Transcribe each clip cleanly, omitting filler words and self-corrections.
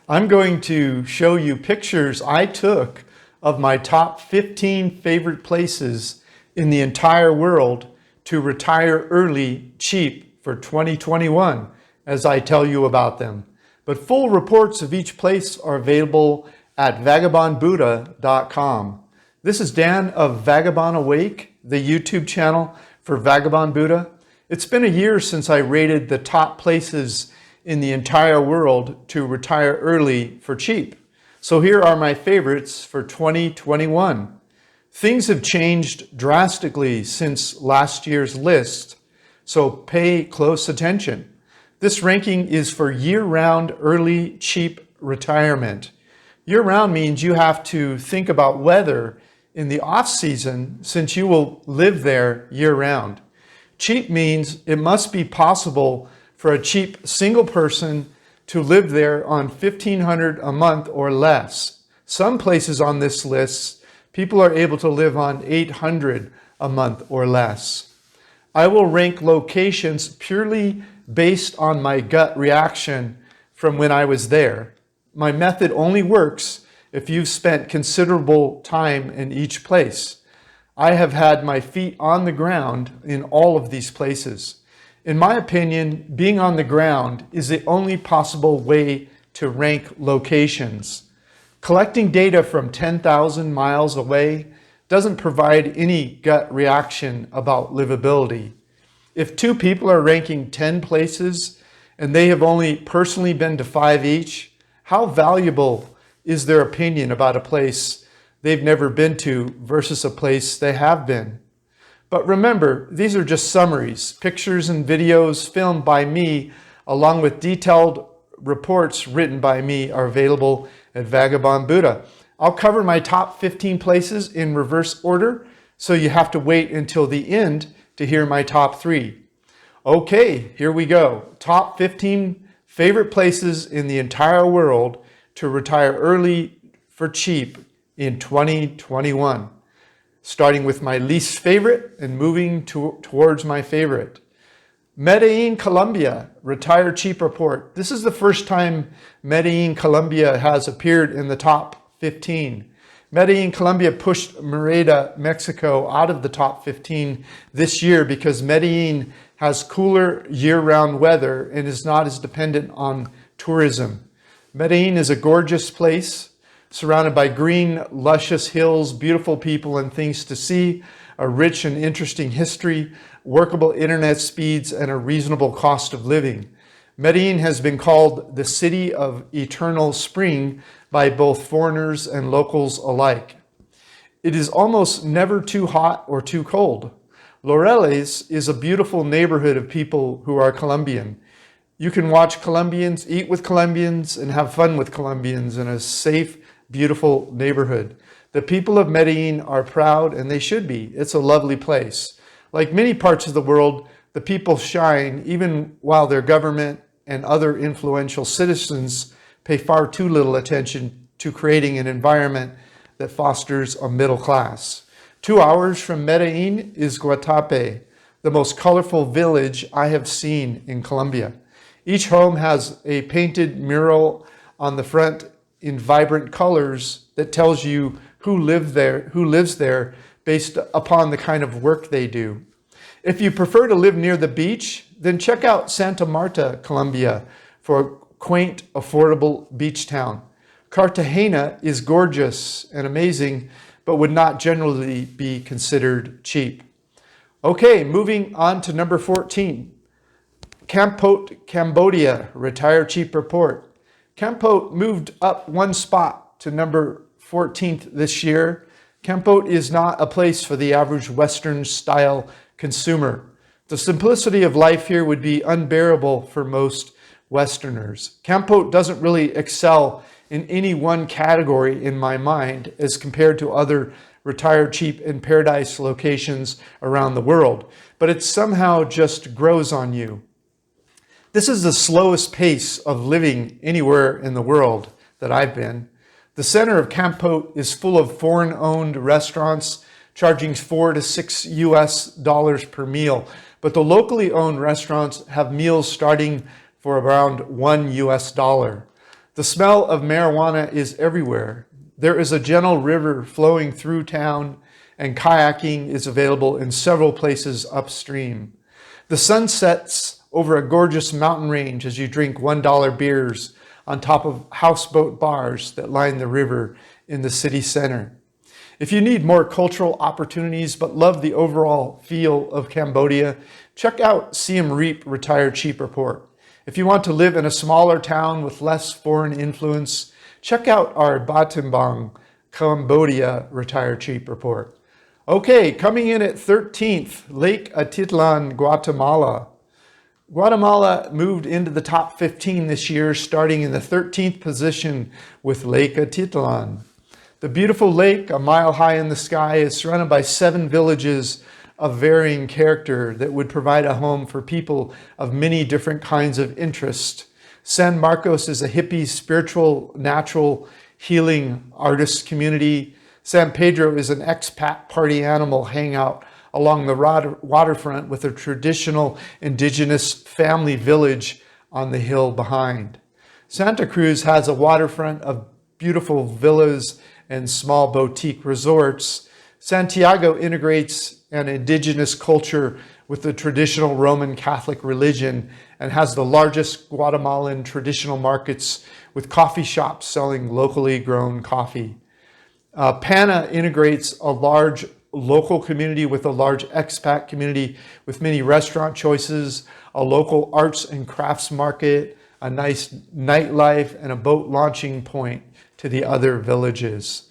I'm going to show you pictures I took of my top 15 favorite places in the entire world to retire early, cheap for 2021 as I tell you about them. But full reports of each place are available at 𝗥𝗏𝗄𝐻.com. This is Dan of Vagabond Awake, the YouTube channel for Vagabond Buddha. It's been a year since I rated the top places in the entire world to retire early for cheap. So here are my favorites for 2021. Things have changed drastically since last year's list, so pay close attention. This ranking is for year-round early cheap retirement. Year-round means you have to think about weather in the off-season since you will live there year-round. Cheap means it must be possible for a cheap single person to live there on $1,500 a month or less. Some places on this list, people are able to live on $800 a month or less. I will rank locations purely based on my gut reaction from when I was there. My method only works if you've spent considerable time in each place. I have had my feet on the ground in all of these places. In my opinion, being on the ground is the only possible way to rank locations. Collecting data from 10,000 miles away doesn't provide any gut reaction about livability. If two people are ranking 10 places and they have only personally been to 5 each, how valuable is their opinion about a place they've never been to versus a place they have been? But remember, these are just summaries, pictures and videos filmed by me, along with detailed reports written by me are available at Vagabond Buddha. I'll cover my top 15 places in reverse order, so you have to wait until the end to hear my top 3. Okay, here we go. Top 15 favorite places in the entire world to retire early for cheap in 2021. Starting with my least favorite and moving towards my favorite. Medellin Colombia, Retire Cheap Report. This is the first time Medellin Colombia has appeared in the top 15. Medellin Colombia pushed Mérida, Mexico out of the top 15 this year because Medellin has cooler year-round weather and is not as dependent on tourism. Medellin is a gorgeous place, surrounded by green, luscious hills, beautiful people and things to see, a rich and interesting history, workable internet speeds, and a reasonable cost of living. Medellin has been called the city of eternal spring by both foreigners and locals alike. It is almost never too hot or too cold. Loureles is a beautiful neighborhood of people who are Colombian. You can watch Colombians, eat with Colombians, and have fun with Colombians in a safe, beautiful neighborhood. The people of Medellin are proud, and they should be. It's a lovely place. Like many parts of the world, the people shine even while their government and other influential citizens pay far too little attention to creating an environment that fosters a middle class. 2 hours from Medellin is Guatapé, the most colorful village I have seen in Colombia. Each home has a painted mural on the front in vibrant colors that tells you who lives there based upon the kind of work they do. If you prefer to live near the beach, then check out Santa Marta, Colombia for a quaint, affordable beach town. Cartagena is gorgeous and amazing, but would not generally be considered cheap. Okay, moving on to number 14. Kampot, Cambodia, Retire Cheap Report. Kampot moved up 1 spot to number 14th this year. Kampot is not a place for the average Western-style consumer. The simplicity of life here would be unbearable for most Westerners. Kampot doesn't really excel in any one category in my mind as compared to other retire cheap and paradise locations around the world, but it somehow just grows on you. This is the slowest pace of living anywhere in the world that I've been. The center of Kampot is full of foreign-owned restaurants charging $4 to $6 US per meal, but the locally owned restaurants have meals starting for around $1 US. The smell of marijuana is everywhere. There is a gentle river flowing through town, and kayaking is available in several places upstream. The sun sets over a gorgeous mountain range as you drink $1 beers on top of houseboat bars that line the river in the city center. If you need more cultural opportunities but love the overall feel of Cambodia, check out 𝐂𝐴𝐕𝐈𝐈 𝐷 report. If you want to live in a smaller town with less foreign influence, check out our 𝗏𝗏𝐵𝐴𝐵𝐵 Cambodia 𝗏 report. Okay, coming in at 13th, Lake Atitlan, Guatemala. Guatemala moved into the top 15 this year, starting in the 13th position with Lake Atitlan. The beautiful lake, a mile high in the sky, is surrounded by 7 villages of varying character that would provide a home for people of many different kinds of interest. San Marcos is a hippie, spiritual, natural, healing artist community. San Pedro is an expat party animal hangout along the waterfront with a traditional indigenous family village on the hill behind. Santa Cruz has a waterfront of beautiful villas and small boutique resorts. Santiago integrates an indigenous culture with the traditional Roman Catholic religion and has the largest Guatemalan traditional markets with coffee shops selling locally grown coffee. Pana integrates a large local community with a large expat community with many restaurant choices, a local arts and crafts market, a nice nightlife, and a boat launching point to the other villages.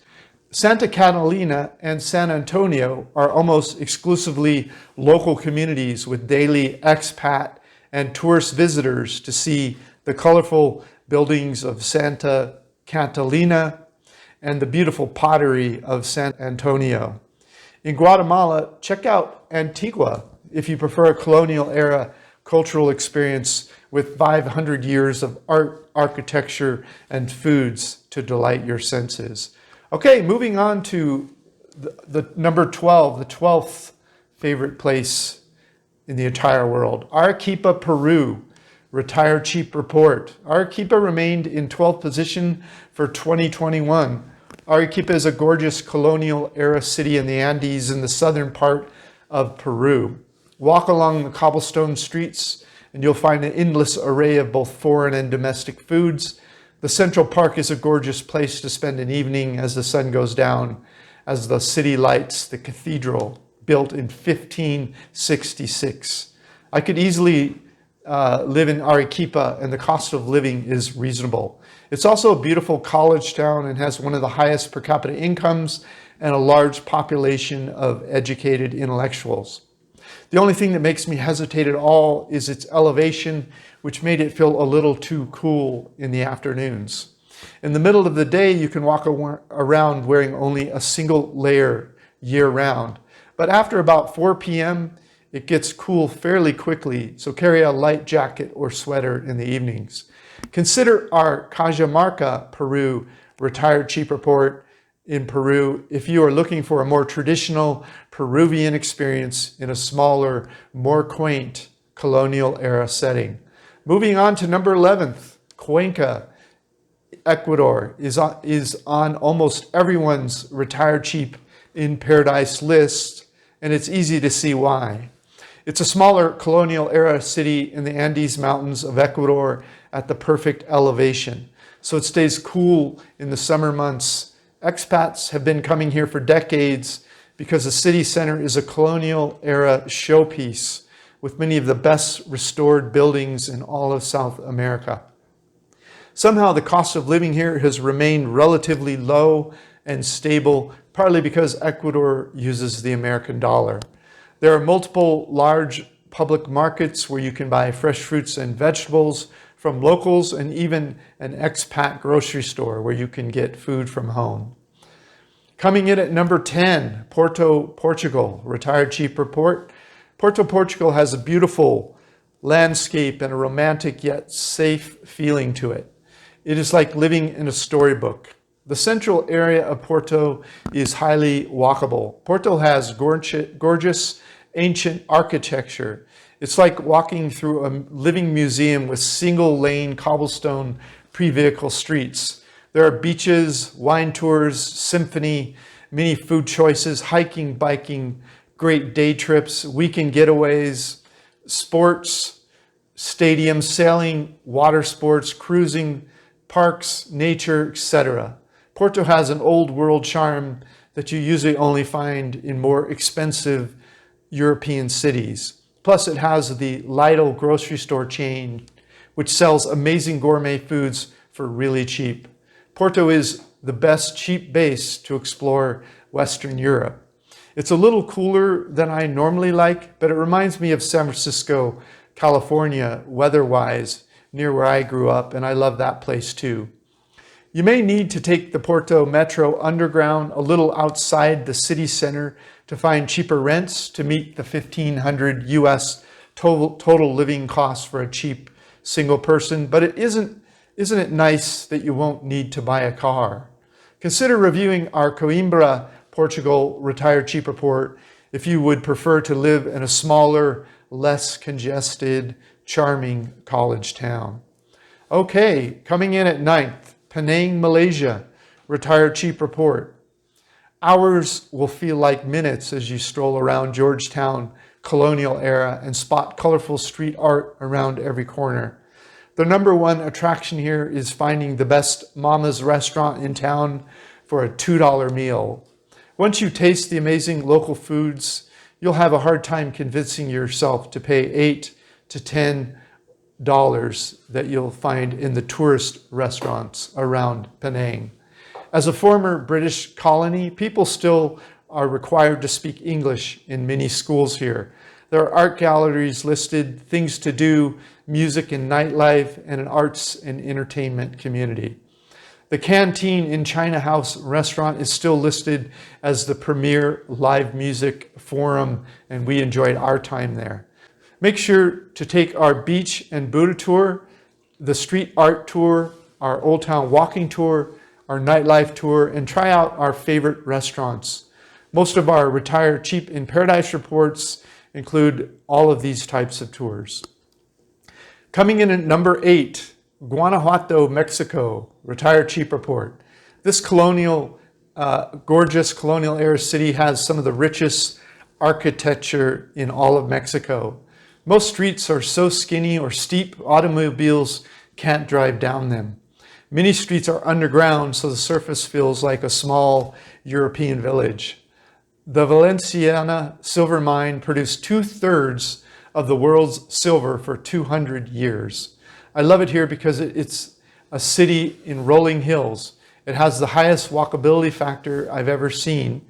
Santa Catalina and San Antonio are almost exclusively local communities with daily expat and tourist visitors to see the colorful buildings of Santa Catalina and the beautiful pottery of San Antonio. In Guatemala, check out Antigua if you prefer a colonial era cultural experience with 500 years of art, architecture, and foods to delight your senses. Okay, moving on to the number 12, the 12th favorite place in the entire world. Arequipa, Peru, Retired Cheap Report. Arequipa remained in 12th position for 2021. Arequipa is a gorgeous colonial era city in the Andes in the southern part of Peru. Walk along the cobblestone streets and you'll find an endless array of both foreign and domestic foods. The Central Park is a gorgeous place to spend an evening as the sun goes down, as the city lights the cathedral built in 1566. I could easily live in Arequipa, and the cost of living is reasonable. It's also a beautiful college town and has one of the highest per capita incomes and a large population of educated intellectuals. The only thing that makes me hesitate at all is its elevation, which made it feel a little too cool in the afternoons. In the middle of the day, you can walk around wearing only a single layer year-round. But after about 4 p.m., it gets cool fairly quickly, so carry a light jacket or sweater in the evenings. Consider our Cajamarca, Peru, Retired Cheap Report in Peru if you are looking for a more traditional Peruvian experience in a smaller, more quaint colonial era setting. Moving on to number 11th, Cuenca, Ecuador is on almost everyone's Retired Cheap in Paradise list, and it's easy to see why. It's a smaller colonial era city in the Andes Mountains of Ecuador at the perfect elevation, so it stays cool in the summer months. Expats have been coming here for decades because the city center is a colonial era showpiece with many of the best restored buildings in all of South America. Somehow the cost of living here has remained relatively low and stable, partly because Ecuador uses the American dollar. There are multiple large public markets where you can buy fresh fruits and vegetables from locals, and even an expat grocery store where you can get food from home. Coming in at number 10, Porto Portugal, Retired Cheap Report. Porto Portugal has a beautiful landscape and a romantic yet safe feeling to it. It is like living in a storybook. The central area of Porto is highly walkable. Porto has gorgeous ancient architecture. It's like walking through a living museum with single-lane cobblestone pre-vehicle streets. There are beaches, wine tours, symphony, many food choices, hiking, biking, great day trips, weekend getaways, sports, stadiums, sailing, water sports, cruising, parks, nature, etc. Porto has an old world charm that you usually only find in more expensive European cities. Plus, it has the Lidl grocery store chain, which sells amazing gourmet foods for really cheap. Porto is the best cheap base to explore Western Europe. It's a little cooler than I normally like, but it reminds me of San Francisco, California, weather-wise, near where I grew up, and I love that place too. You may need to take the Porto Metro Underground a little outside the city center to find cheaper rents to meet the $1,500 US total living costs for a cheap single person, but isn't it nice that you won't need to buy a car? Consider reviewing our Coimbra, Portugal Retired Cheap Report if you would prefer to live in a smaller, less congested, charming college town. Okay, coming in at 9th, Penang, Malaysia, Retired Cheap Report. Hours will feel like minutes as you stroll around Georgetown, colonial era, and spot colorful street art around every corner. The number one attraction here is finding the best mama's restaurant in town for a $2 meal. Once you taste the amazing local foods, you'll have a hard time convincing yourself to pay $8 to $10 that you'll find in the tourist restaurants around Penang. As a former British colony, people still are required to speak English in many schools here. There are art galleries listed, things to do, music and nightlife, and an arts and entertainment community. The Canteen in China House restaurant is still listed as the premier live music forum, and we enjoyed our time there. Make sure to take our beach and Buddha tour, the street art tour, our Old Town walking tour, our nightlife tour, and try out our favorite restaurants. Most of our Retired Cheap in Paradise reports include all of these types of tours. Coming in at number 8, Guanajuato, Mexico, Retired Cheap Report. This gorgeous colonial era city has some of the richest architecture in all of Mexico. Most streets are so skinny or steep, automobiles can't drive down them. Many streets are underground, so the surface feels like a small European village. The Valenciana silver mine produced 2/3 of the world's silver for 200 years. I love it here because it's a city in rolling hills. It has the highest walkability factor I've ever seen.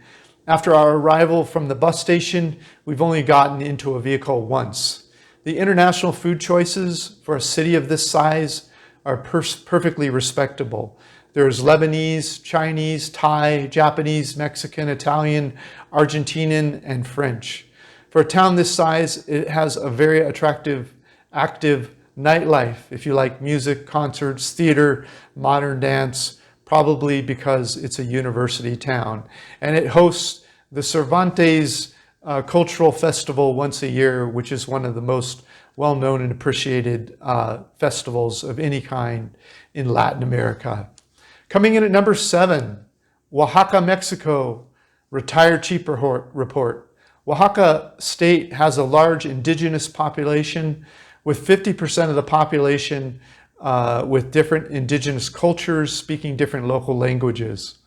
After our arrival from the bus station, we've only gotten into a vehicle once. The international food choices for a city of this size are perfectly respectable. There's Lebanese, Chinese, Thai, Japanese, Mexican, Italian, Argentinian, and French. For a town this size, it has a very attractive, active nightlife, if you like music, concerts, theater, modern dance, probably because it's a university town. And it hosts the Cervantes cultural festival once a year, which is one of the most well-known and appreciated festivals of any kind in Latin America. Coming in at number 7, Oaxaca, Mexico, Retired Cheap Report. Oaxaca State has a large indigenous population, with 50% of the population with different indigenous cultures, speaking different local languages.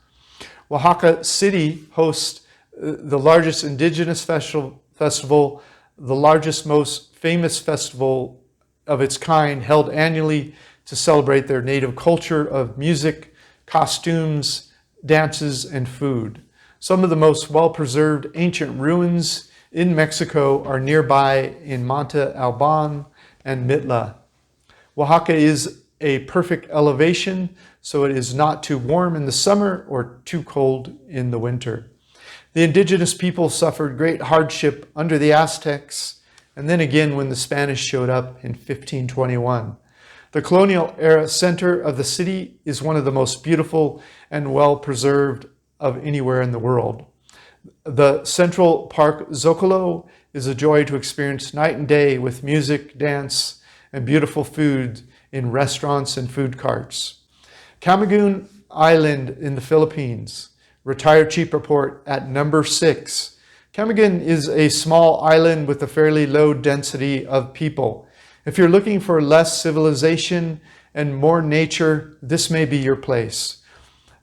Oaxaca City hosts the largest indigenous festival, the largest, most famous festival of its kind, held annually to celebrate their native culture of music, costumes, dances, and food. Some of the most well-preserved ancient ruins in Mexico are nearby in Monte Alban and Mitla. Oaxaca is a perfect elevation, so it is not too warm in the summer or too cold in the winter. The indigenous people suffered great hardship under the Aztecs, and then again when the Spanish showed up in 1521. The colonial era center of the city is one of the most beautiful and well-preserved of anywhere in the world. The Central Park Zocalo is a joy to experience night and day with music, dance, and beautiful food in restaurants and food carts. Camiguin Island in the Philippines, Retire Cheap report at number 6. Camiguin is a small island with a fairly low density of people. If you're looking for less civilization and more nature, this may be your place.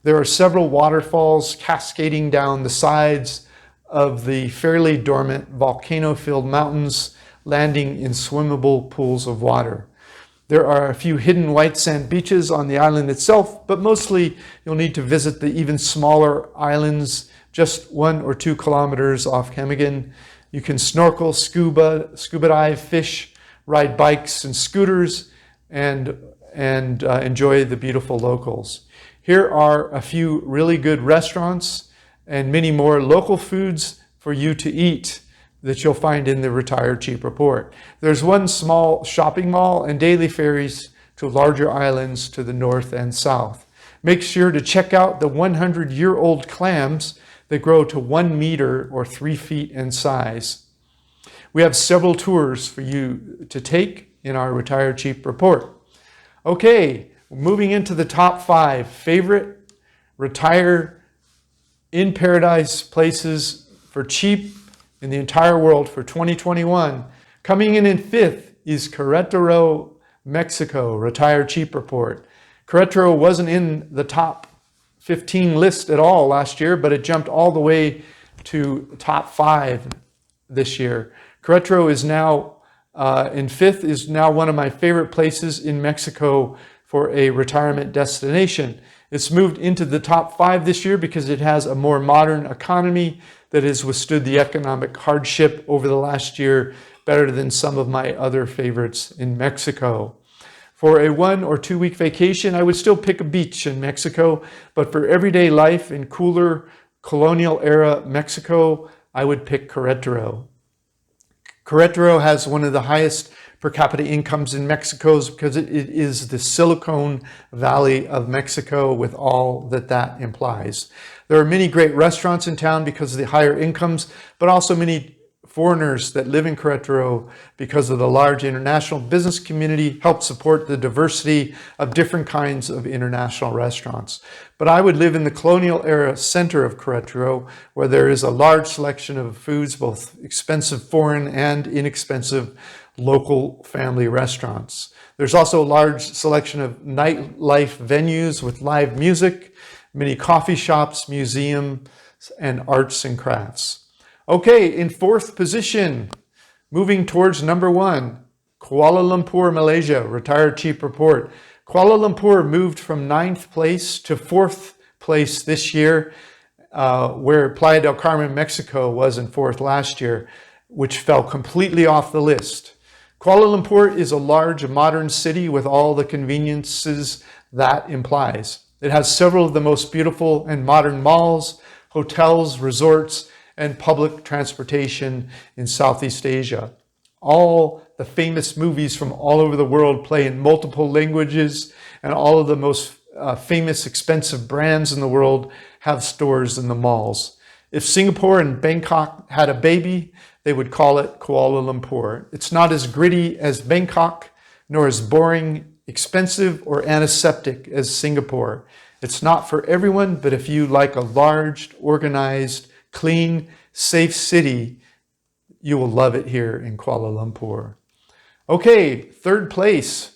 There are several waterfalls cascading down the sides of the fairly dormant volcano-filled mountains, landing in swimmable pools of water. There are a few hidden white sand beaches on the island itself, but mostly you'll need to visit the even smaller islands just 1 or 2 kilometers off Camiguin. You can snorkel, scuba dive, fish, ride bikes and scooters, and enjoy the beautiful locals. Here are a few really good restaurants and many more local foods for you to eat that you'll find in the Retire Cheap report. There's one small shopping mall and daily ferries to larger islands to the north and south. Make sure to check out the 100-year-old clams that grow to 1 meter or 3 feet in size. We have several tours for you to take in our Retire Cheap report. Okay, moving into the top 5 favorite retire in paradise places for cheap in the entire world for 2021. Coming in 5th is Querétaro, Mexico, Retire Cheap report. Querétaro wasn't in the top 15 list at all last year, but it jumped all the way to top 5 this year. Querétaro is now in 5th, is now one of my favorite places in Mexico for a retirement destination. It's moved into the top 5 this year because it has a more modern economy that has withstood the economic hardship over the last year better than some of my other favorites in Mexico. For a 1 or 2 week vacation, I would still pick a beach in Mexico, but for everyday life in cooler colonial era Mexico, I would pick Querétaro. Querétaro has one of the highest per capita incomes in Mexico because it is the Silicon Valley of Mexico with all that that implies. There are many great restaurants in town because of the higher incomes, but also many foreigners that live in Querétaro because of the large international business community help support the diversity of different kinds of international restaurants. But I would live in the colonial era center of Querétaro, where there is a large selection of foods, both expensive foreign and inexpensive local family restaurants. There's also a large selection of nightlife venues with live music, many coffee shops, museums, and arts and crafts. Okay, in 4th position, moving towards number 1, Kuala Lumpur, Malaysia, Retire Cheap report. Kuala Lumpur moved from 9th place to 4th place this year, where Playa del Carmen, Mexico was in 4th last year, which fell completely off the list. Kuala Lumpur is a large, modern city with all the conveniences that implies. It has several of the most beautiful and modern malls, hotels, resorts, and public transportation in Southeast Asia. All the famous movies from all over the world play in multiple languages, and all of the most famous, expensive brands in the world have stores in the malls. If Singapore and Bangkok had a baby, they would call it Kuala Lumpur. It's not as gritty as Bangkok, nor as boring, expensive, or antiseptic as Singapore. It's not for everyone, but if you like a large, organized, clean, safe city, you will love it here in Kuala Lumpur. Okay, 3rd place,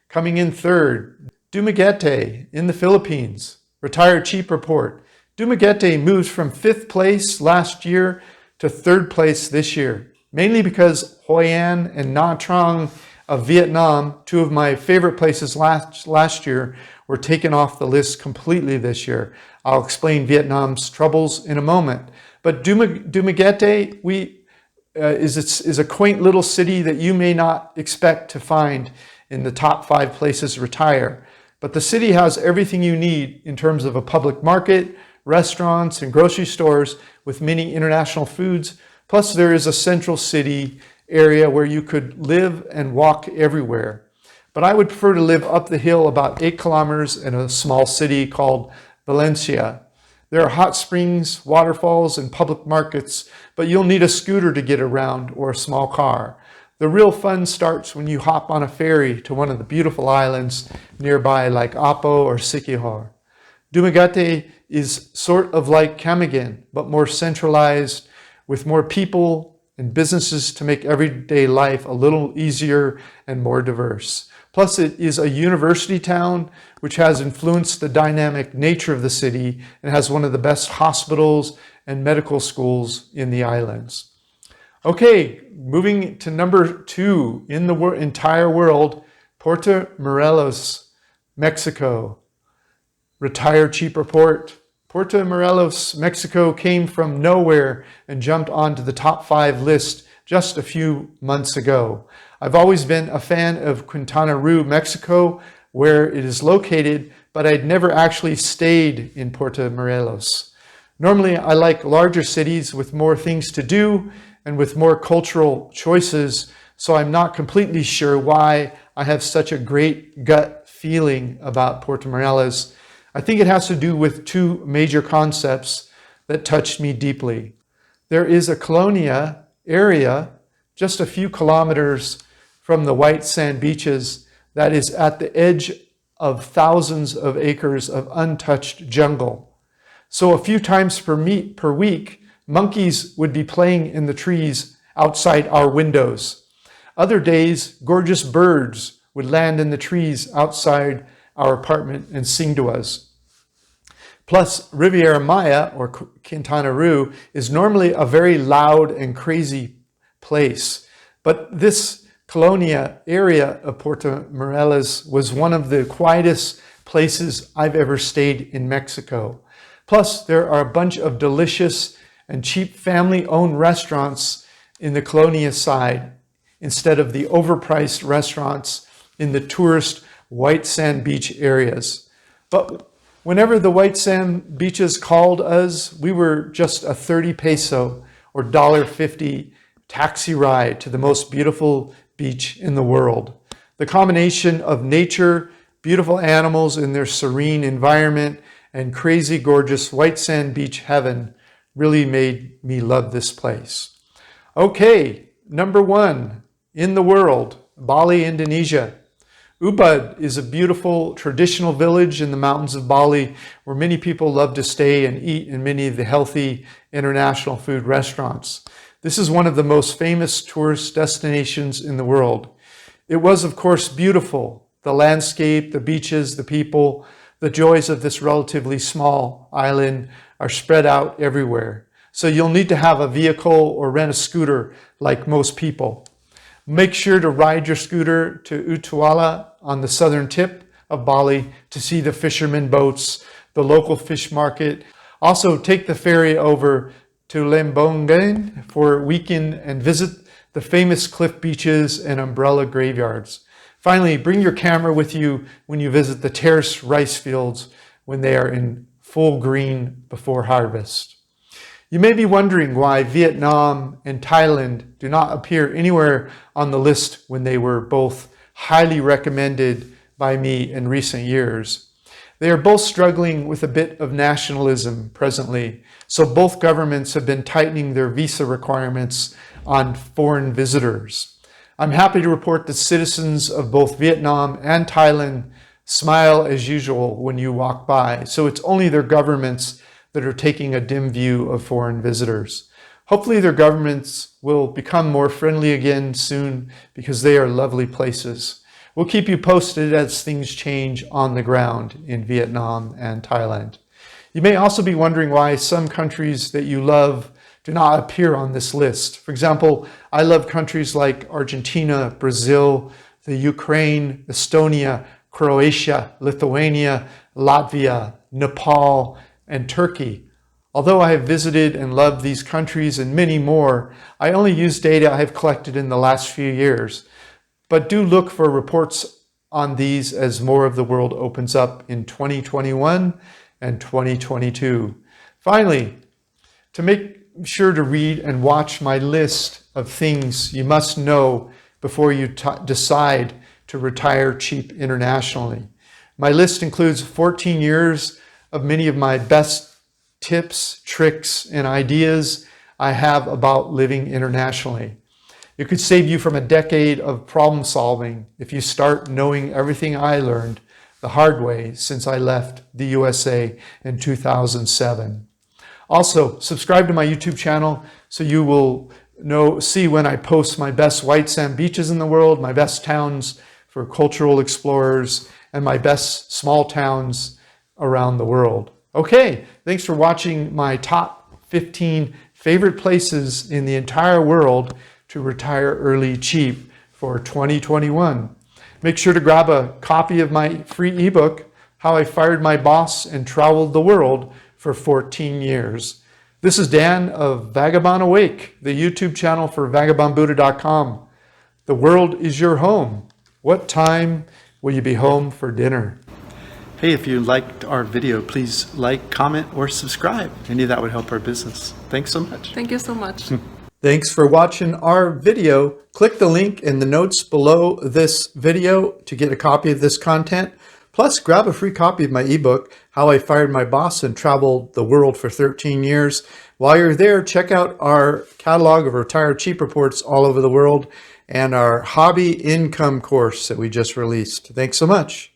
coming in 3rd, Dumaguete in the Philippines, Retire Cheap report. Dumaguete moved from 5th place last year to 3rd place this year, mainly because Hoi An and Nha Trang of Vietnam, 2 of my favorite places last year, were taken off the list completely this year. I'll explain Vietnam's troubles in a moment. But Dumaguete is a quaint little city that you may not expect to find in the top 5 places to retire. But the city has everything you need in terms of a public market, restaurants, and grocery stores with many international foods. Plus, there is a central city area where you could live and walk everywhere. But I would prefer to live up the hill about 8 kilometers in a small city called Valencia. There are hot springs, waterfalls, and public markets, but you'll need a scooter to get around or a small car. The real fun starts when you hop on a ferry to one of the beautiful islands nearby like 𝗂𝐴𝐴 or 𝗂𝐎𝐿𝐴. 𝗂𝗥𝗢𝗡 is sort of like 𝐾𝐼𝐺, but more centralized with more people and businesses to make everyday life a little easier and more diverse. Plus, it is a university town, which has influenced the dynamic nature of the city and has one of the best hospitals and medical schools in the islands. Okay, moving to number 2 in the entire world, Puerto Morelos, Mexico. Retire cheap report. Puerto Morelos, Mexico came from nowhere and jumped onto the top 5 list just a few months ago. I've always been a fan of Quintana Roo, Mexico, where it is located, but I'd never actually stayed in Puerto Morelos. Normally, I like larger cities with more things to do and with more cultural choices, so I'm not completely sure why I have such a great gut feeling about Puerto Morelos. I think it has to do with 2 major concepts that touched me deeply. There is a colonia area just a few kilometers from the white sand beaches that is at the edge of thousands of acres of untouched jungle. So a few times per week, monkeys would be playing in the trees outside our windows. Other days, gorgeous birds would land in the trees outside our apartment and sing to us. Plus, Riviera Maya, or Quintana Roo, is normally a very loud and crazy place. But this colonia area of Puerto Morelos was one of the quietest places I've ever stayed in Mexico. Plus, there are a bunch of delicious and cheap family-owned restaurants in the colonia side instead of the overpriced restaurants in the tourist white sand beach areas. But whenever the white sand beaches called us, we were just a 30 peso or $1.50 taxi ride to the most beautiful beach in the world. The combination of nature, beautiful animals in their serene environment, and crazy gorgeous white sand beach heaven really made me love this place. Okay, number 1 in the world, Bali, Indonesia. 𝗂𝗏 is a beautiful traditional village in the mountains of Bali where many people love to stay and eat in many of the healthy international food restaurants. This is one of the most famous tourist destinations in the world. It was, of course, beautiful. The landscape, the beaches, the people, the joys of this relatively small island are spread out everywhere. So you'll need to have a vehicle or rent a scooter like most people. Make sure to ride your scooter to 𝗂𝗏 on the southern tip of Bali to see the fishermen boats, the local fish market. Also take the ferry over to Lembongan for a weekend and visit the famous cliff beaches and umbrella graveyards. Finally, bring your camera with you when you visit the terrace rice fields when they are in full green before harvest. You may be wondering why Vietnam and Thailand do not appear anywhere on the list when they were both highly recommended by me in recent years. They are both struggling with a bit of nationalism presently, so both governments have been tightening their visa requirements on foreign visitors. I'm happy to report that citizens of both Vietnam and Thailand smile as usual when you walk by, so it's only their governments that are taking a dim view of foreign visitors. Hopefully their governments will become more friendly again soon because they are lovely places. We'll keep you posted as things change on the ground in Vietnam and Thailand. You may also be wondering why some countries that you love do not appear on this list. For example, I love countries like Argentina, Brazil, the Ukraine, Estonia, Croatia, Lithuania, Latvia, Nepal, and Turkey. Although I have visited and loved these countries and many more, I only use data I have collected in the last few years. But do look for reports on these as more of the world opens up in 2021 and 2022. Finally, to make sure to read and watch my list of things you must know before you decide to retire cheap internationally. My list includes 14 years of many of my best tips, tricks, and ideas I have about living internationally. It could save you from a decade of problem solving if you start knowing everything I learned the hard way since I left the USA in 2007. Also, subscribe to my YouTube channel so you will see when I post my best white sand beaches in the world, my best towns for cultural explorers, and my best small towns around the world. Okay, thanks for watching my top 15 favorite places in the entire world to retire early cheap for 2021. Make sure to grab a copy of my free ebook, How I Fired My Boss and Traveled the World for 14 Years. This is Dan of Vagabond Awake, the YouTube channel for vagabondbuddha.com. The world is your home. What time will you be home for dinner? Hey, if you liked our video, please like, comment, or subscribe. Any of that would help our business. Thanks so much. Thank you so much. Thanks for watching our video. Click the link in the notes below this video to get a copy of this content. Plus, grab a free copy of my ebook, How I Fired My Boss and Traveled the World for 13 Years. While you're there, check out our catalog of retired cheap reports all over the world and our hobby income course that we just released. Thanks so much.